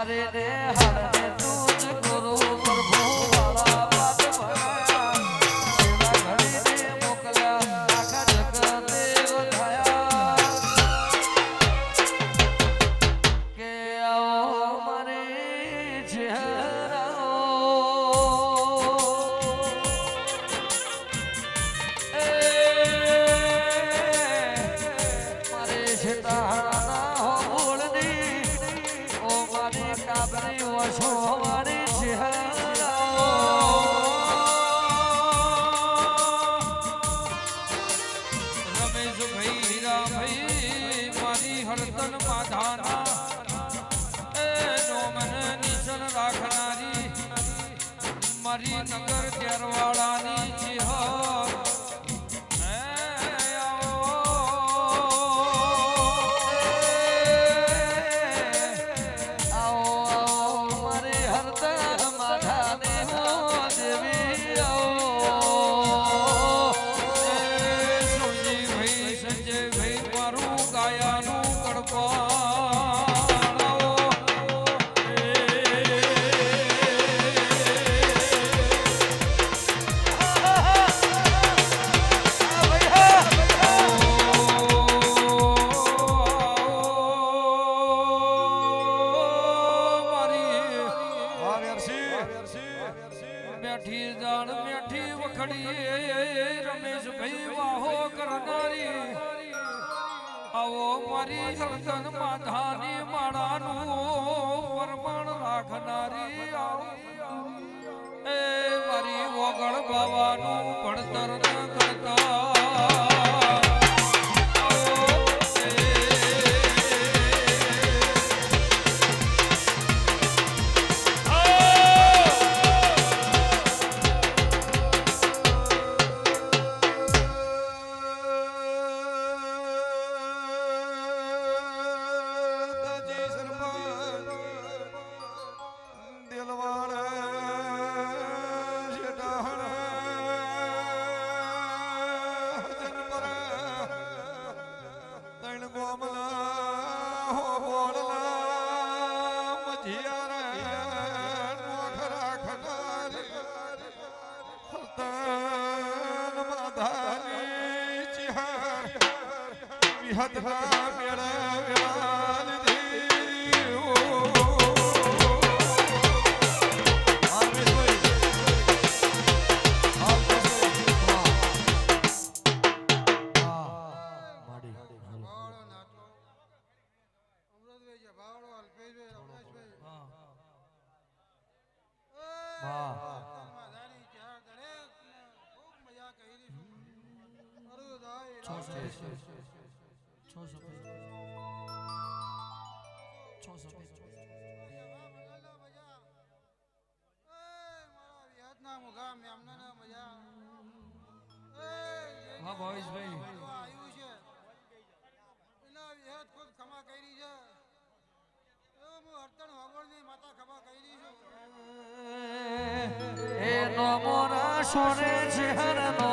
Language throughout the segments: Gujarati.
મારે રે હરને તું જ ગુરુ પ્રભુ વાળા પાટ ભણ્યા સેવા ઘડીને મોકલ્યા આખા જગતે વધાયા કે આવો મારી ચહેરાઓ મારે છેતાના હો બોલની ઓ મારી કાબરી વસો મારી ચહેરાઓ રમેશભાઈ હીરાભાઈ મારી હરતન માધાના એ નોમન નિશન રાખનારી મારી નગર તેરવાળાની ચિહર મેઠી જાણ મેઠી વખડી રમેશભાઈ વાહો કરનારી આવો મારી હરદન માધાની માળાનું વરમાણ રાખનારી એ મારી વગળ બાવાનું ભણતર ન કરતા વિહતના મેળા વેળા લીધી હા ભાવેશભાઈ એ નો મોરા સોરે ચહેર નો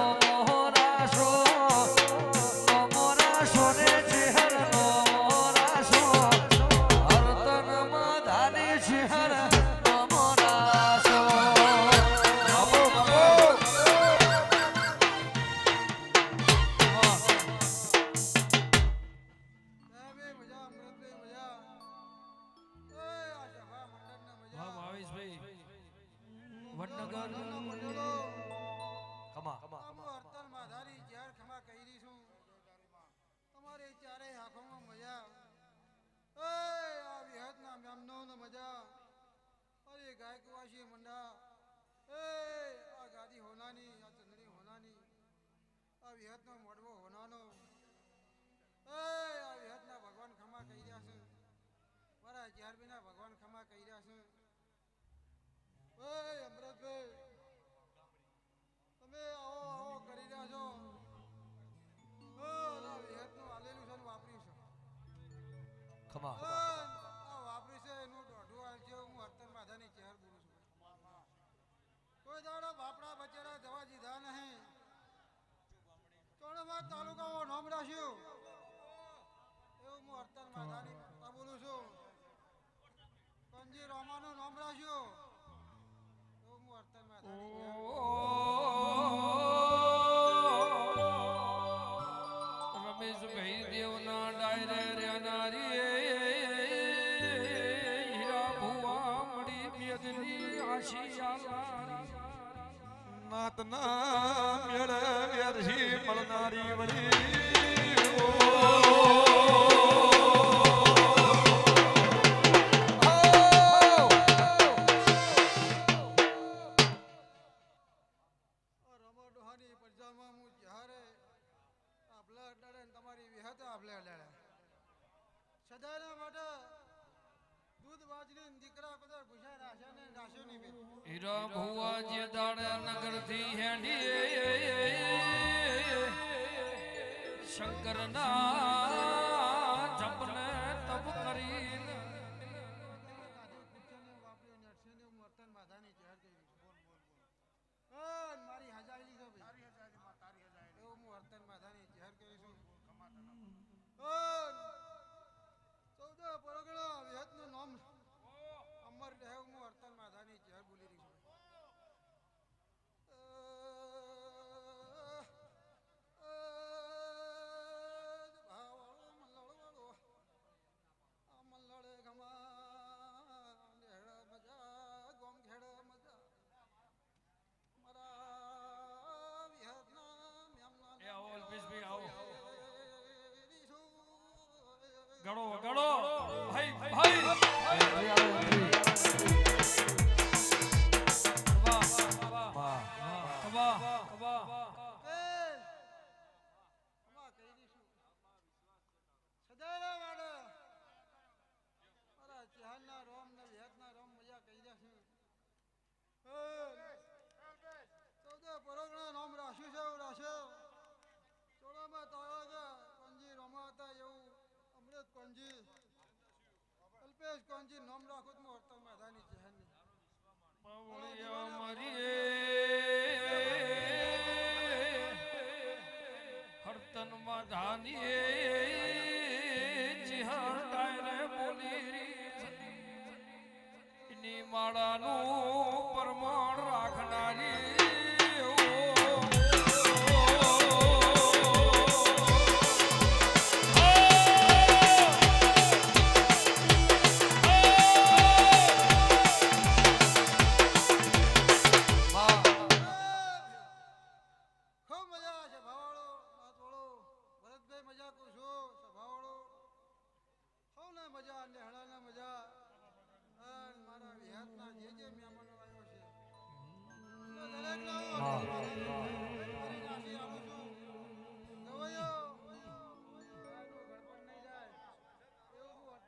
મોરા સો નો મોરા સોરે ચહેર નો મોરા સો હરતન માધાની ચહેર નો મોરા સો વડનગર ખમા તમારે ચારે આંખોમાં મજા આ વિહતના મેમનો મજા અરે ગાયકવાસી મંડા આ ગાદી હોનાની આ ચંદડી હોનાની આ વિહતનો મોડવો હોનાનો આ વિહતના ભગવાન ખમા કહી રહ્યા છે મારા ચાર બીના ભગવાન ખમા કહી રહ્યા છે અમૃતભાઈ તમે આવો આવો કરી રહ્યા છો વિહતનું આલેલું છે વાપર્યું છે ખમા વાપર્યું છે એનું દોઢું હાલ છે હું હરતર માધાની ચહેર બોલું છું કોઈ દાડો બાપડા બચેડા જવા દીધા નહીં ચોણમાં તાલુકામાં નામ રાખ્યું એવું હું હરતર માધાની બોલું છું પંજી પંજી રોમાનું નામ રાખ્યું એવું હું વર્તનમાં ધારી ગયા. રમેશભાઈ દેવના ડાયરે રેનારી હીરા ભુવા મળી મેદની આશી નાતના મેળ વેરસી મળનારી વળી રમો ડોહાની પંજામાં હું જ્યારે આપલા અડાડે ને તમારી વિહતે આપલે અડાડે સદાયના માટે દૂધ બાજરી ને દીકરા કદાચ ભૂસા રાશે ને રાશે નહીં બે હીરા ભુવા જે દાડે નગરથી હેંડી શંકરના જપને તપ કરીને મારી હજારી છો ભાઈ એવું હું વર્તન માધાની જાહેર કરીશું. ચૌદ પરગણા વિહતનું નામ અમર રહે હું વર્તન માધાની જાહેર બોલી રહી છું. ગળો ગળો ભાઈ ભાઈ વાહ વાહ વાહ વાહ અલ્પેશ કોંજી નામ રાખો તો વર્તન માધાની જહેન હરતન માધાની જીહર ડાયરે બોલી એની માળાનું પરમાણ રાખનારી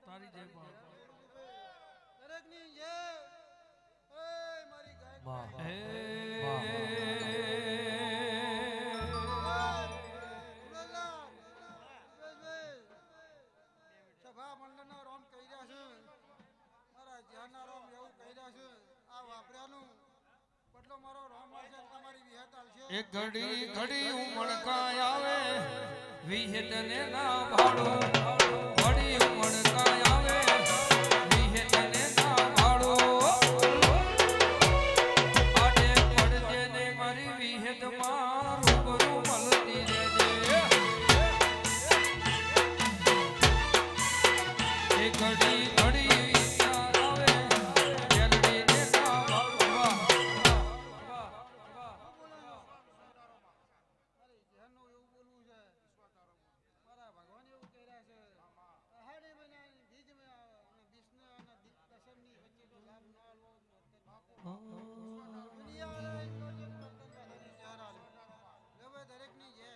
તારી જય દરેકની જય મારી ગાય સભા મંડળના રોમ કહી રહ્યા છે મારા જ્યાંના રોમ એવું કહી રહ્યા છે આ વાપર્યાનું બદલો મારો રોમ આવશે તમારી વિહત આવશે એક ઘડી ઘડી ઉમળકાય આવે વિહેતને ના ભાડો ઘડી ઉમળકાય આવે વિહેતને ના ભાડો આડે પડજે ને મારી વિહેતમાં રૂબરૂ મળતી રહેજે એક ઘડી ઘડી વિચાર આવે જલ્દીને ના ભાડો વાહ મારી જ્યાંનું એવું બોલવું છે મારા ભગવાન એવું કહી રહ્યા છે અહાડી મહિનાની બીજ મેં આવે અને વિષ્ણુ અને દશમની વચ્ચે જો લાભ ન આલવો દુનિયા દરેકની જય